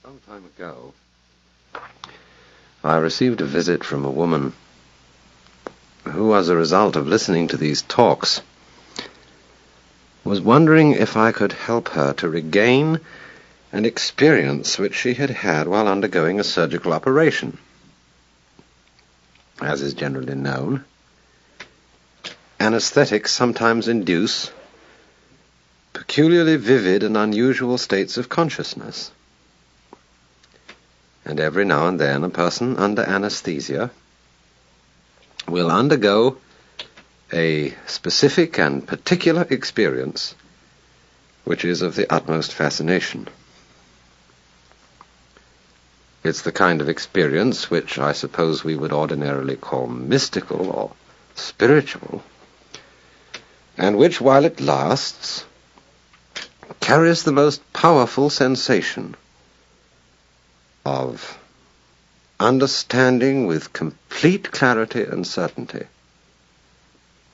Some time ago, I received a visit from a woman who, as a result of listening to these talks, was wondering if I could help her to regain an experience which she had had while undergoing a surgical operation. As is generally known, anesthetics sometimes induce peculiarly vivid and unusual states of consciousness. And every now and then a person under anesthesia will undergo a specific and particular experience which is of the utmost fascination. It's the kind of experience which I suppose we would ordinarily call mystical or spiritual, and which, while it lasts, carries the most powerful sensation of understanding with complete clarity and certainty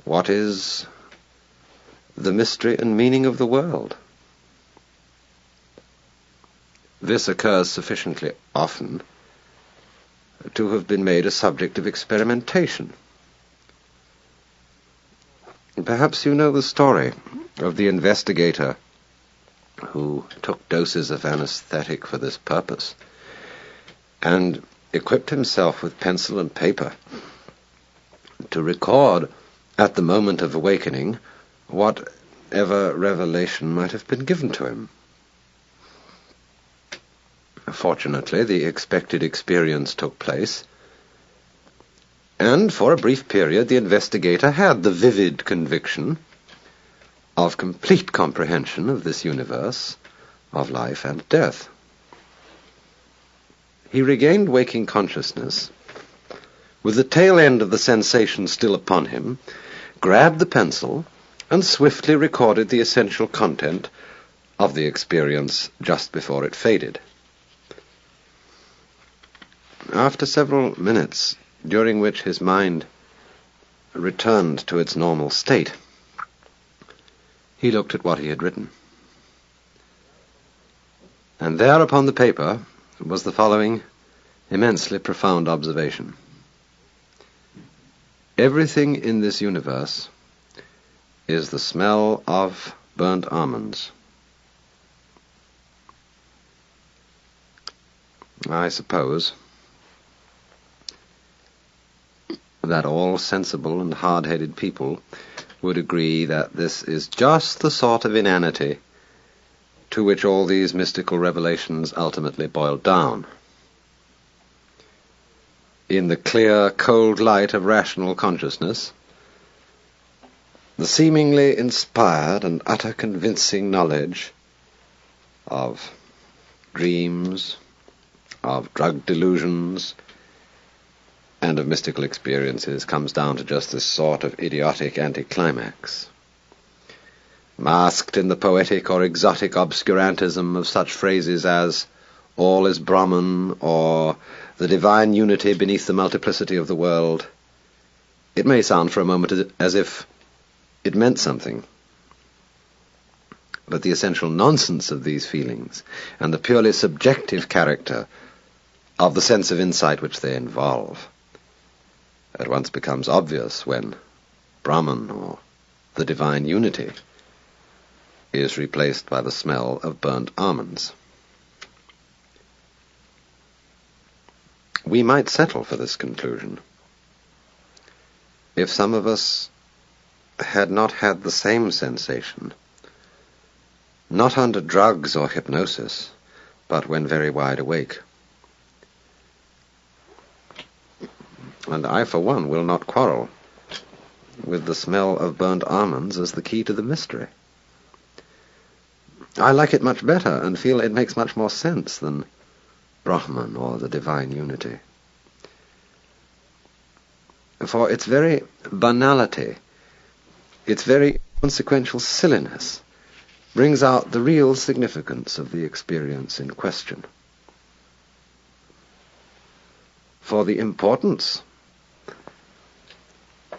what is the mystery and meaning of the world. This occurs sufficiently often to have been made a subject of experimentation. Perhaps you know the story of the investigator who took doses of anesthetic for this purpose and equipped himself with pencil and paper to record at the moment of awakening whatever revelation might have been given to him. Fortunately, the expected experience took place, and for a brief period the investigator had the vivid conviction of complete comprehension of this universe of life and death. He regained waking consciousness with the tail end of the sensation still upon him, grabbed the pencil, and swiftly recorded the essential content of the experience just before it faded. After several minutes, during which his mind returned to its normal state, he looked at what he had written. And there upon the paper was the following immensely profound observation. Everything in this universe is the smell of burnt almonds. I suppose that all sensible and hard-headed people would agree that this is just the sort of inanity to which all these mystical revelations ultimately boil down. In the clear, cold light of rational consciousness, the seemingly inspired and utter convincing knowledge of dreams, of drug delusions, and of mystical experiences comes down to just this sort of idiotic anticlimax. Masked in the poetic or exotic obscurantism of such phrases as all is Brahman or the divine unity beneath the multiplicity of the world, it may sound for a moment as if it meant something. But the essential nonsense of these feelings and the purely subjective character of the sense of insight which they involve at once becomes obvious when Brahman, or the divine unity, is replaced by the smell of burnt almonds. We might settle for this conclusion if some of us had not had the same sensation, not under drugs or hypnosis, but when very wide awake. And I, for one, will not quarrel with the smell of burnt almonds as the key to the mystery. I like it much better and feel it makes much more sense than Brahman or the divine unity. For its very banality, its very consequential silliness, brings out the real significance of the experience in question. For the importance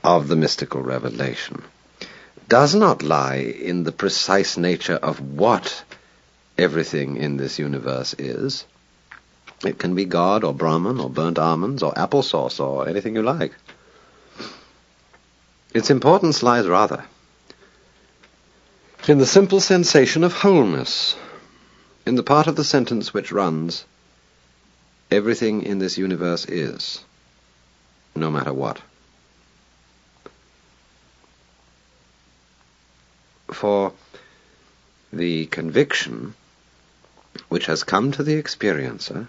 of the mystical revelation does not lie in the precise nature of what everything in this universe is, It can be God or Brahman or burnt almonds or applesauce or anything you like. Its importance lies rather in the simple sensation of wholeness, in the part of the sentence which runs, everything in this universe is, no matter what. For the conviction which has come to the experiencer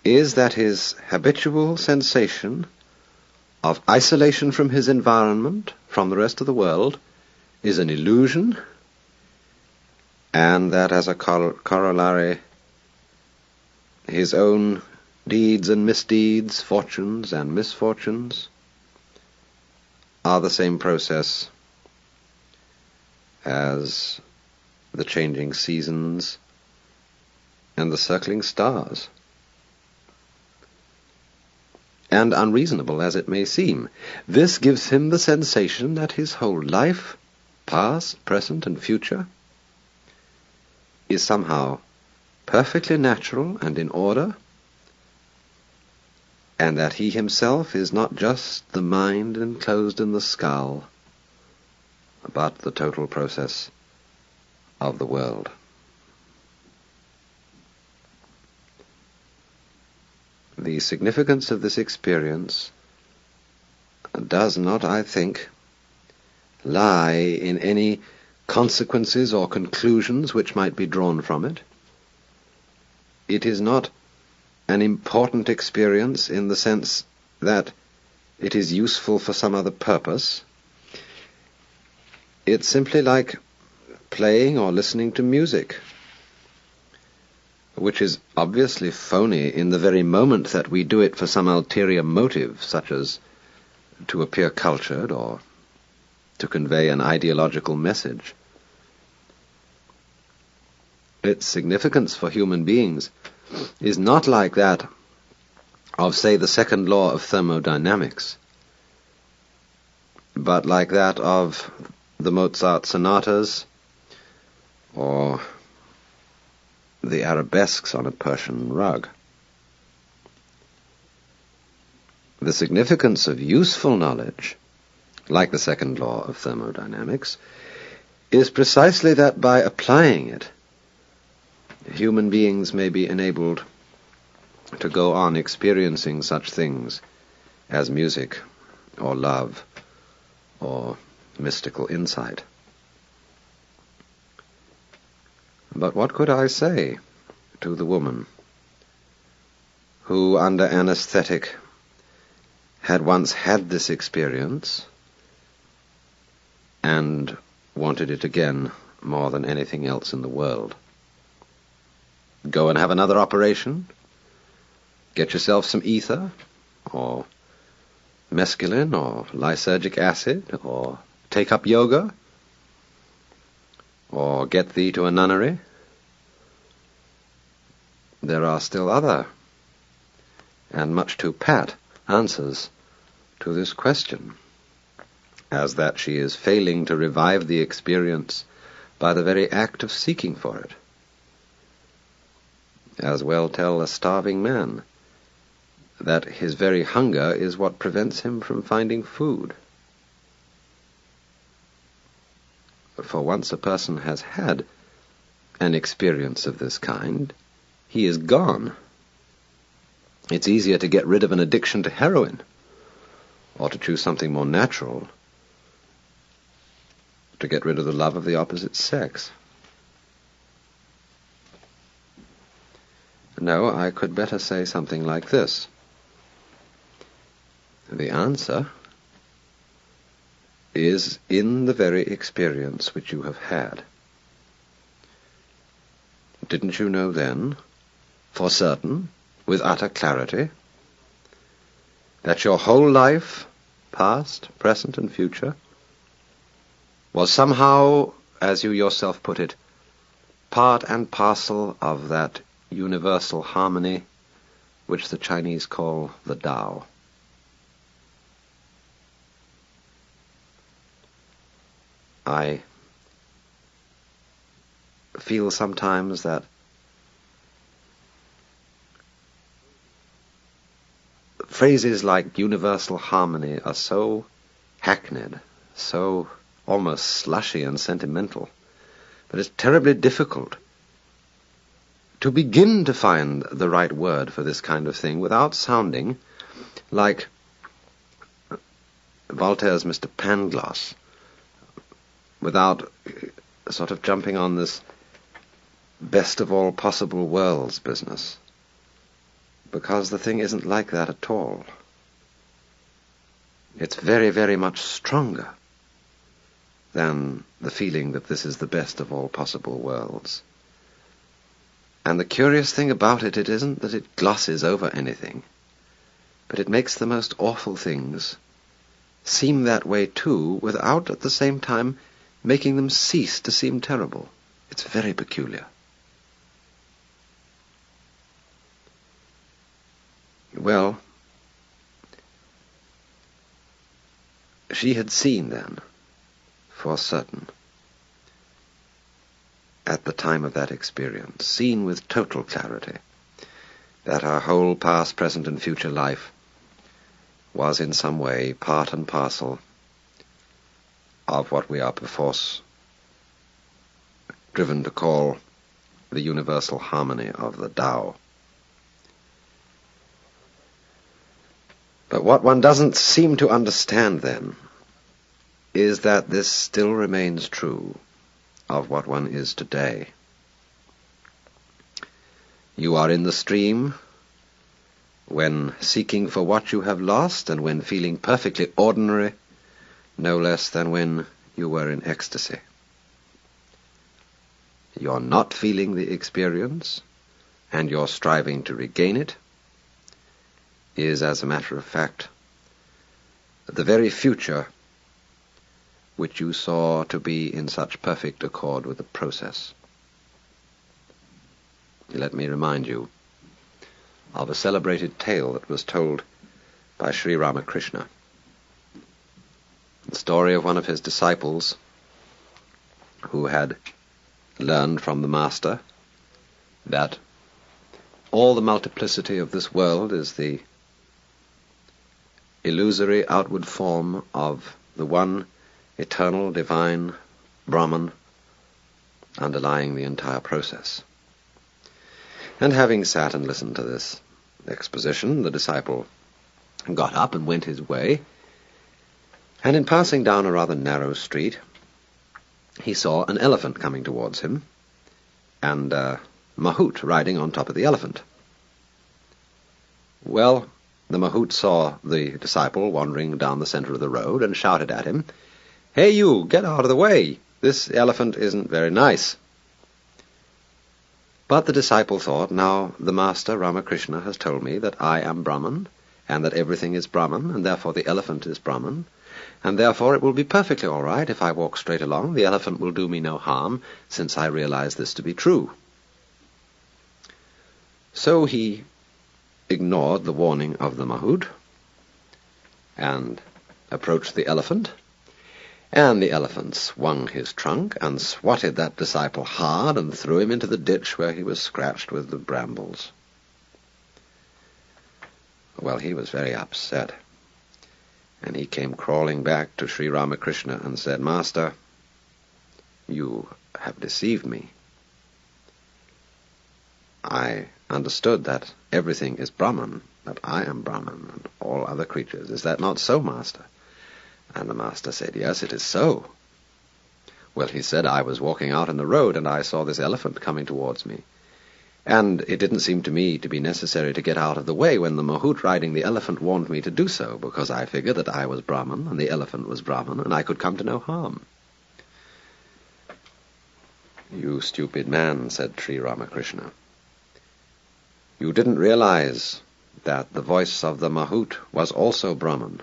is that his habitual sensation of isolation from his environment, from the rest of the world, is an illusion, and that as a corollary, his own deeds and misdeeds, fortunes and misfortunes, are the same process as the changing seasons and the circling stars. And unreasonable as it may seem, this gives him the sensation that his whole life, past, present, and future, is somehow perfectly natural and in order, and that he himself is not just the mind enclosed in the skull, but the total process of the world. The significance of this experience does not, I think, lie in any consequences or conclusions which might be drawn from it. It is not an important experience in the sense that it is useful for some other purpose. It's simply like playing or listening to music, which is obviously phony in the very moment that we do it for some ulterior motive, such as to appear cultured or to convey an ideological message. Its significance for human beings is not like that of, say, the second law of thermodynamics, but like that of the Mozart sonatas or the arabesques on a Persian rug. The significance of useful knowledge, like the second law of thermodynamics, is precisely that by applying it, human beings may be enabled to go on experiencing such things as music or love or mystical insight. But what could I say to the woman who, under anesthetic, had once had this experience and wanted it again more than anything else in the world? Go and have another operation? Get yourself some ether, or mescaline, or lysergic acid, or take up yoga, or get thee to a nunnery? There are still other, and much too pat, answers to this question, as that she is failing to revive the experience by the very act of seeking for it. As well tell a starving man that his very hunger is what prevents him from finding food. For once a person has had an experience of this kind, he is gone. It's easier to get rid of an addiction to heroin, or to choose something more natural, to get rid of the love of the opposite sex. No, I could better say something like this. The answer is in the very experience which you have had. Didn't you know then, for certain, with utter clarity, that your whole life, past, present, and future, was somehow, as you yourself put it, part and parcel of that universal harmony which the Chinese call the Tao? I feel sometimes that Phrases like universal harmony are so hackneyed, so almost slushy and sentimental, that it's terribly difficult to begin to find the right word for this kind of thing without sounding like Voltaire's Mr. Pangloss, without sort of jumping on this best of all possible worlds business, because the thing isn't like that at all. It's very, very much stronger than the feeling that this is the best of all possible worlds. And the curious thing about it isn't that it glosses over anything, but it makes the most awful things seem that way too, without at the same time making them cease to seem terrible. It's very peculiar. Well, she had seen then, for certain, at the time of that experience, seen with total clarity, that her whole past, present, and future life was in some way part and parcel of what we are perforce driven to call the universal harmony of the Tao. But what one doesn't seem to understand then is that this still remains true of what one is today. You are in the stream when seeking for what you have lost, and when feeling perfectly ordinary, no less than when you were in ecstasy. You're not feeling the experience, and your striving to regain it is, as a matter of fact, the very future which you saw to be in such perfect accord with the process. Let me remind you of a celebrated tale that was told by Sri Ramakrishna. The story of one of his disciples who had learned from the Master that all the multiplicity of this world is the illusory outward form of the one eternal, divine Brahman underlying the entire process. And having sat and listened to this exposition, the disciple got up and went his way, and in passing down a rather narrow street, he saw an elephant coming towards him, and Mahout riding on top of the elephant. Well, the Mahout saw the disciple wandering down the center of the road and shouted at him, "Hey you, get out of the way! This elephant isn't very nice." But the disciple thought, now the Master Ramakrishna has told me that I am Brahman, and that everything is Brahman, and therefore the elephant is Brahman, and therefore it will be perfectly all right if I walk straight along. The elephant will do me no harm, since I realize this to be true. So he ignored the warning of the Mahout and approached the elephant, and the elephant swung his trunk and swatted that disciple hard and threw him into the ditch where he was scratched with the brambles. Well, he was very upset, and he came crawling back to Sri Ramakrishna and said, "Master, you have deceived me. I understood that everything is Brahman, that I am Brahman and all other creatures. Is that not so, Master?" And the Master said, "Yes, it is so." Well, he said, "I was walking out in the road and I saw this elephant coming towards me. And it didn't seem to me to be necessary to get out of the way when the Mahout riding the elephant warned me to do so, because I figured that I was Brahman and the elephant was Brahman and I could come to no harm." "You stupid man," said Sri Ramakrishna. "You didn't realize that the voice of the Mahout was also Brahman,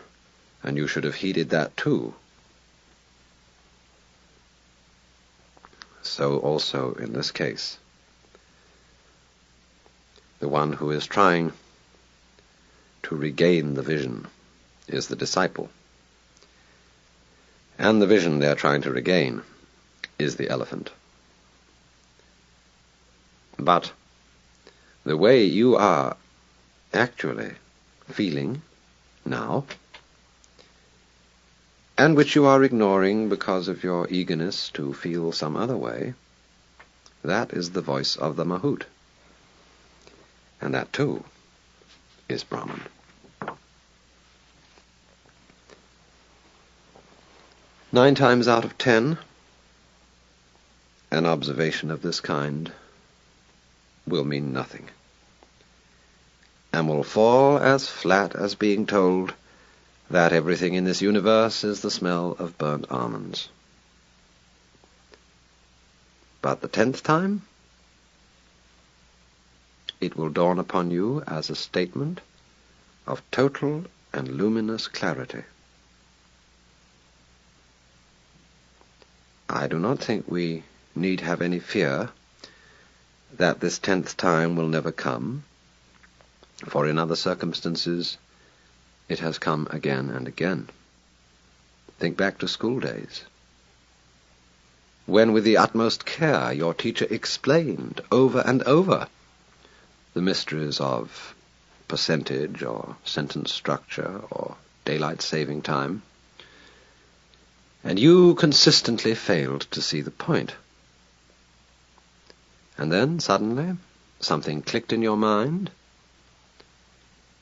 and you should have heeded that too. So also in this case, the one who is trying to regain the vision is the disciple, and the vision they are trying to regain is the elephant. But the way you are actually feeling now, and which you are ignoring because of your eagerness to feel some other way, that is the voice of the Mahout. And that too is Brahman. Nine times out of 10, an observation of this kind will mean nothing, and will fall as flat as being told that everything in this universe is the smell of burnt almonds. But the 10th time, it will dawn upon you as a statement of total and luminous clarity. I do not think we need have any fear that this 10th time will never come, for in other circumstances it has come again and again. Think back to school days, when with the utmost care your teacher explained over and over the mysteries of percentage or sentence structure or daylight saving time, and you consistently failed to see the point. And then, suddenly, something clicked in your mind,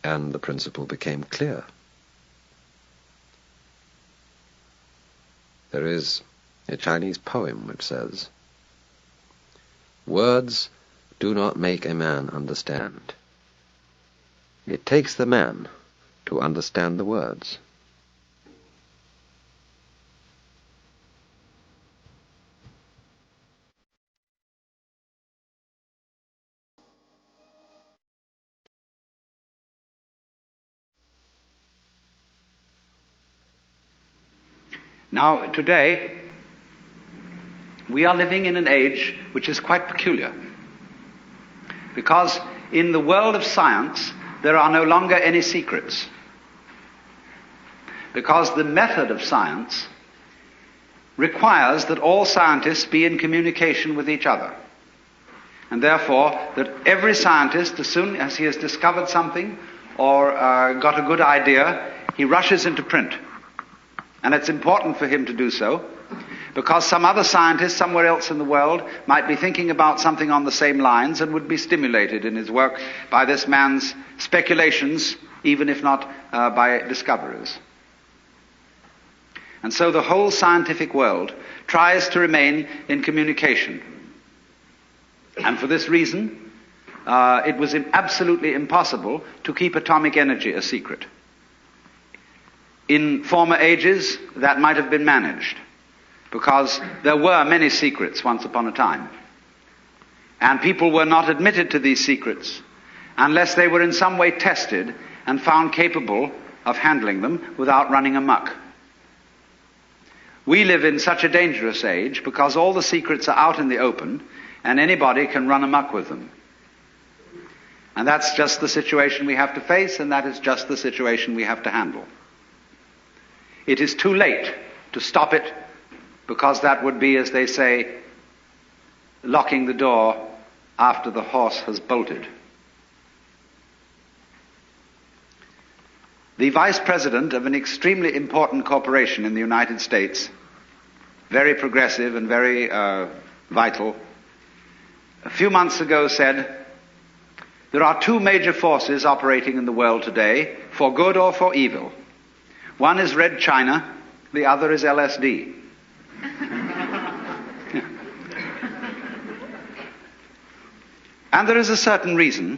and the principle became clear. There is a Chinese poem which says, "Words do not make a man understand. It takes the man to understand the words." Now, today, we are living in an age which is quite peculiar, because in the world of science, there are no longer any secrets, because the method of science requires that all scientists be in communication with each other, and therefore that every scientist, as soon as he has discovered something or got a good idea, he rushes into print. And it's important for him to do so, because some other scientist somewhere else in the world might be thinking about something on the same lines and would be stimulated in his work by this man's speculations, even if not by discoveries. And so the whole scientific world tries to remain in communication. And for this reason, it was absolutely impossible to keep atomic energy a secret. In former ages, that might have been managed, because there were many secrets once upon a time. And people were not admitted to these secrets unless they were in some way tested and found capable of handling them without running amok. We live in such a dangerous age because all the secrets are out in the open and anybody can run amok with them. And that's just the situation we have to face, and that is just the situation we have to handle. It is too late to stop it, because that would be, as they say, locking the door after the horse has bolted. The vice president of an extremely important corporation in the United States, very progressive and very vital, a few months ago said, "There are two major forces operating in the world today, for good or for evil. One is Red China, the other is LSD. And there is a certain reason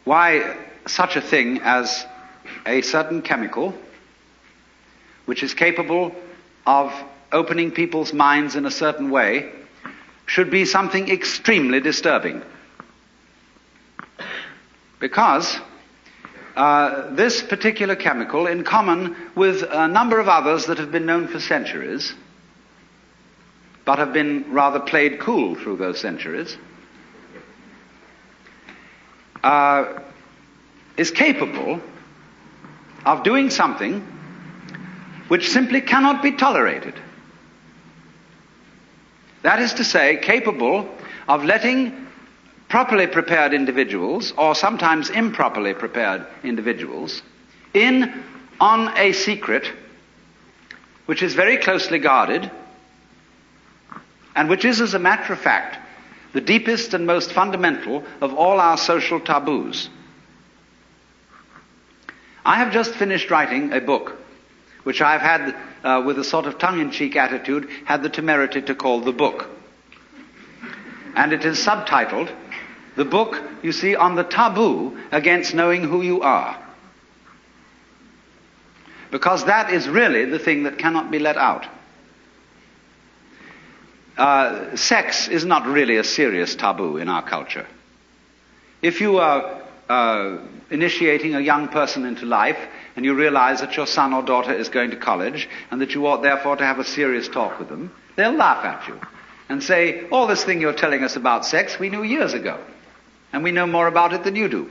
why such a thing as a certain chemical, which is capable of opening people's minds in a certain way, should be something extremely disturbing. Because this particular chemical, in common with a number of others that have been known for centuries, but have been rather played cool through those centuries, is capable of doing something which simply cannot be tolerated. That is to say, capable of letting properly prepared individuals, or sometimes improperly prepared individuals, in on a secret which is very closely guarded, and which is, as a matter of fact, the deepest and most fundamental of all our social taboos. I have just finished writing a book, which I've had, with a sort of tongue-in-cheek attitude, had the temerity to call The Book. And it is subtitled, The Book, you see, on the taboo against knowing who you are. Because that is really the thing that cannot be let out. Sex is not really a serious taboo in our culture. If you are initiating a young person into life and you realize that your son or daughter is going to college and that you ought therefore to have a serious talk with them, they'll laugh at you and say, all this thing you're telling us about sex we knew years ago, and we know more about it than you do.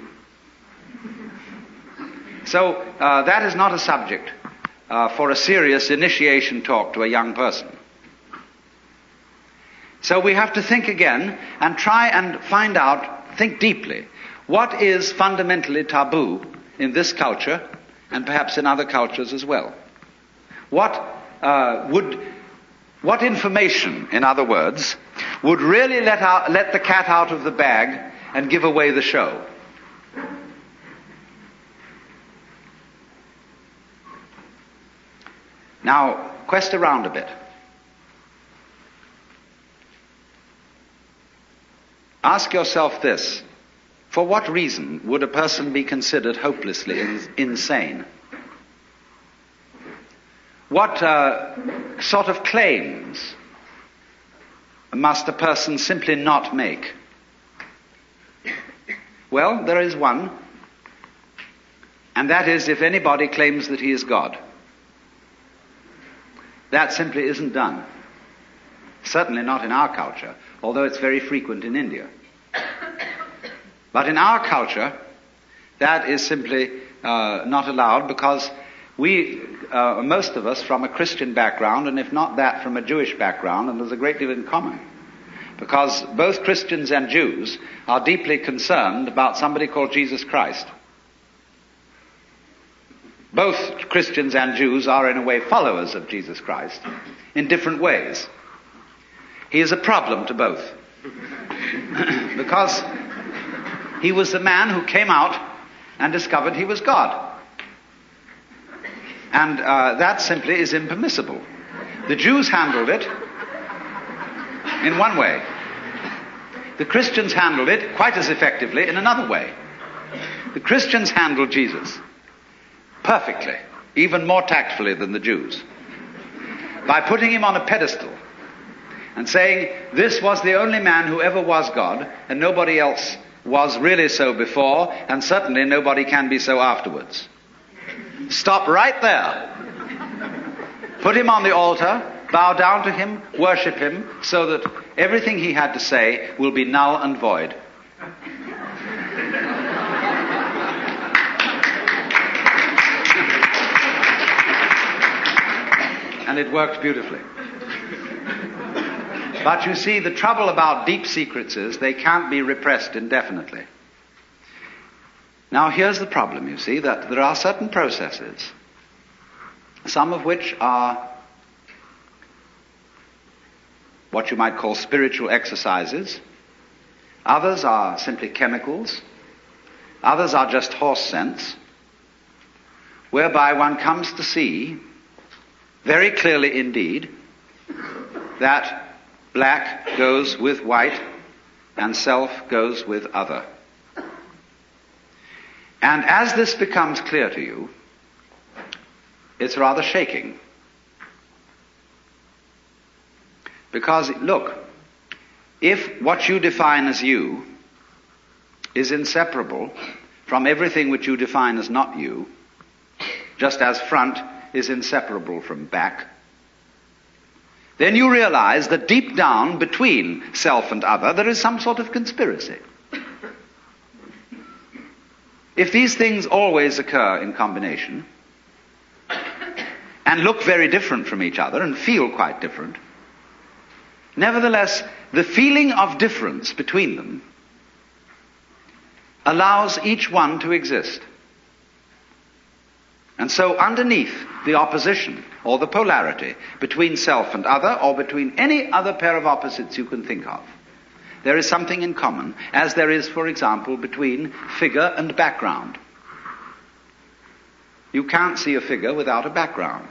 So that is not a subject for a serious initiation talk to a young person. So we have to think again and try and find out, think deeply, what is fundamentally taboo in this culture and perhaps in other cultures as well. What information, in other words, would really let the cat out of the bag and give away the show? Now, quest around a bit. Ask yourself this: for what reason would a person be considered hopelessly insane? What sort of claims must a person simply not make? Well, there is one, and that is if anybody claims that he is God. That simply isn't done. Certainly not in our culture, although it's very frequent in India. But in our culture, that is simply not allowed, because we, most of us, from a Christian background, and if not that, from a Jewish background, and there's a great deal in common. Because both Christians and Jews are deeply concerned about somebody called Jesus Christ. Both Christians and Jews are, in a way, followers of Jesus Christ in different ways. He is a problem to both. Because he was the man who came out and discovered he was God. And that simply is impermissible. The Jews handled it in one way. The Christians handled it quite as effectively in another way. The Christians handled Jesus perfectly, even more tactfully than the Jews, by putting him on a pedestal and saying, this was the only man who ever was God, and nobody else was really so before, and certainly nobody can be so afterwards. Stop right there. Put him on the altar, bow down to him, worship him, so that everything he had to say will be null and void. And it worked beautifully. But you see, the trouble about deep secrets is they can't be repressed indefinitely. Now here's the problem, you see, that there are certain processes, some of which are what you might call spiritual exercises. Others are simply chemicals. Others are just horse sense, whereby one comes to see very clearly indeed that black goes with white and self goes with other. And as this becomes clear to you, it's rather shaking. Because, look, if what you define as you is inseparable from everything which you define as not you, just as front is inseparable from back, then you realize that deep down between self and other there is some sort of conspiracy. If these things always occur in combination and look very different from each other and feel quite different, nevertheless the feeling of difference between them allows each one to exist. And so underneath the opposition or the polarity between self and other, or between any other pair of opposites you can think of, there is something in common, as there is, for example, between figure and background. You can't see a figure without a background.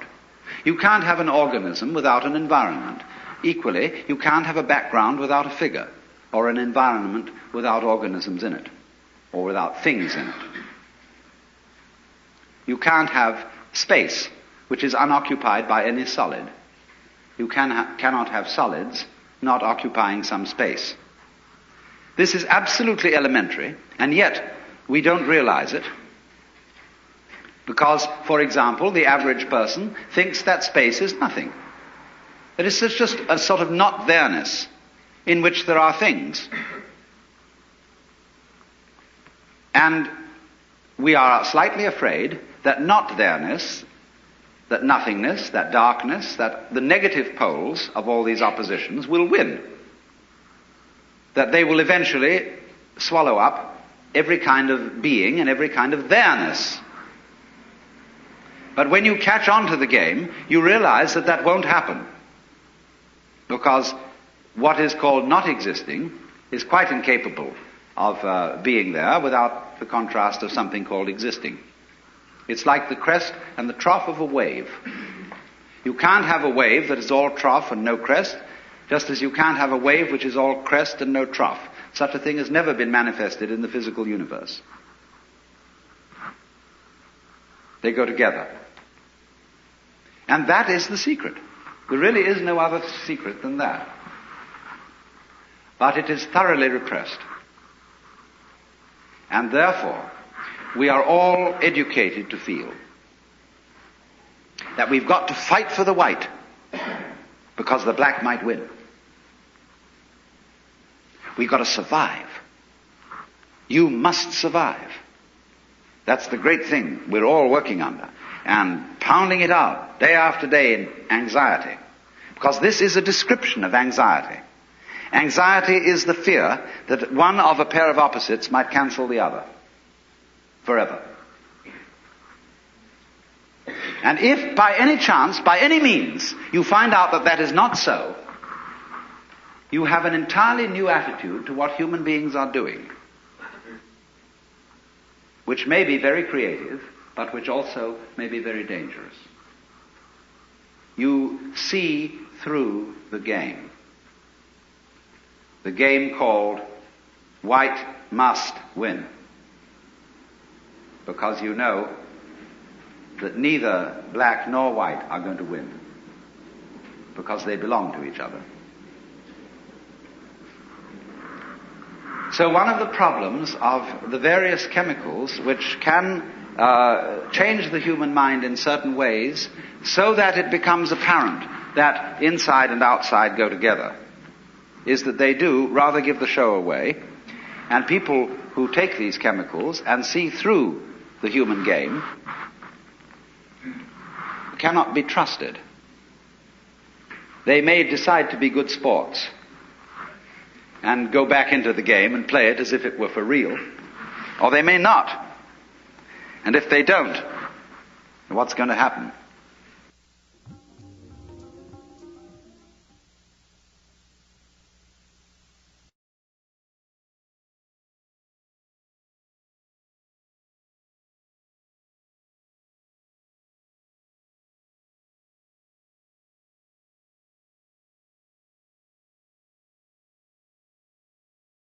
You can't have an organism without an environment. Equally, you can't have a background without a figure, or an environment without organisms in it, or without things in it. You can't have space which is unoccupied by any solid. You cannot have solids not occupying some space. This is absolutely elementary, and yet we don't realize it. Because, for example, the average person thinks that space is nothing. That it's just a sort of not there-ness in which there are things. And we are slightly afraid that not there-ness, that nothingness, that darkness, that the negative poles of all these oppositions will win. That they will eventually swallow up every kind of being and every kind of there-ness. But when you catch on to the game, you realize that that won't happen. Because what is called not existing is quite incapable of being there without the contrast of something called existing. It's like the crest and the trough of a wave. You can't have a wave that is all trough and no crest, just as you can't have a wave which is all crest and no trough. Such a thing has never been manifested in the physical universe. They go together. And that is the secret. There really is no other secret than that. But it is thoroughly repressed. And therefore, we are all educated to feel that we've got to fight for the white because the black might win. We've got to survive. You must survive. That's the great thing we're all working under, and pounding it out day after day in anxiety. Because this is a description of anxiety. Anxiety is the fear that one of a pair of opposites might cancel the other forever. And if by any chance, by any means, you find out that that is not so, you have an entirely new attitude to what human beings are doing, which may be very creative, but which also may be very dangerous. You see through the game called white must win, because you know that neither black nor white are going to win, because they belong to each other. So one of the problems of the various chemicals which can change the human mind in certain ways so that it becomes apparent that inside and outside go together is that they do rather give the show away, and people who take these chemicals and see through the human game cannot be trusted. They may decide to be good sports and go back into the game and play it as if it were for real, or they may not. And if they don't, what's going to happen?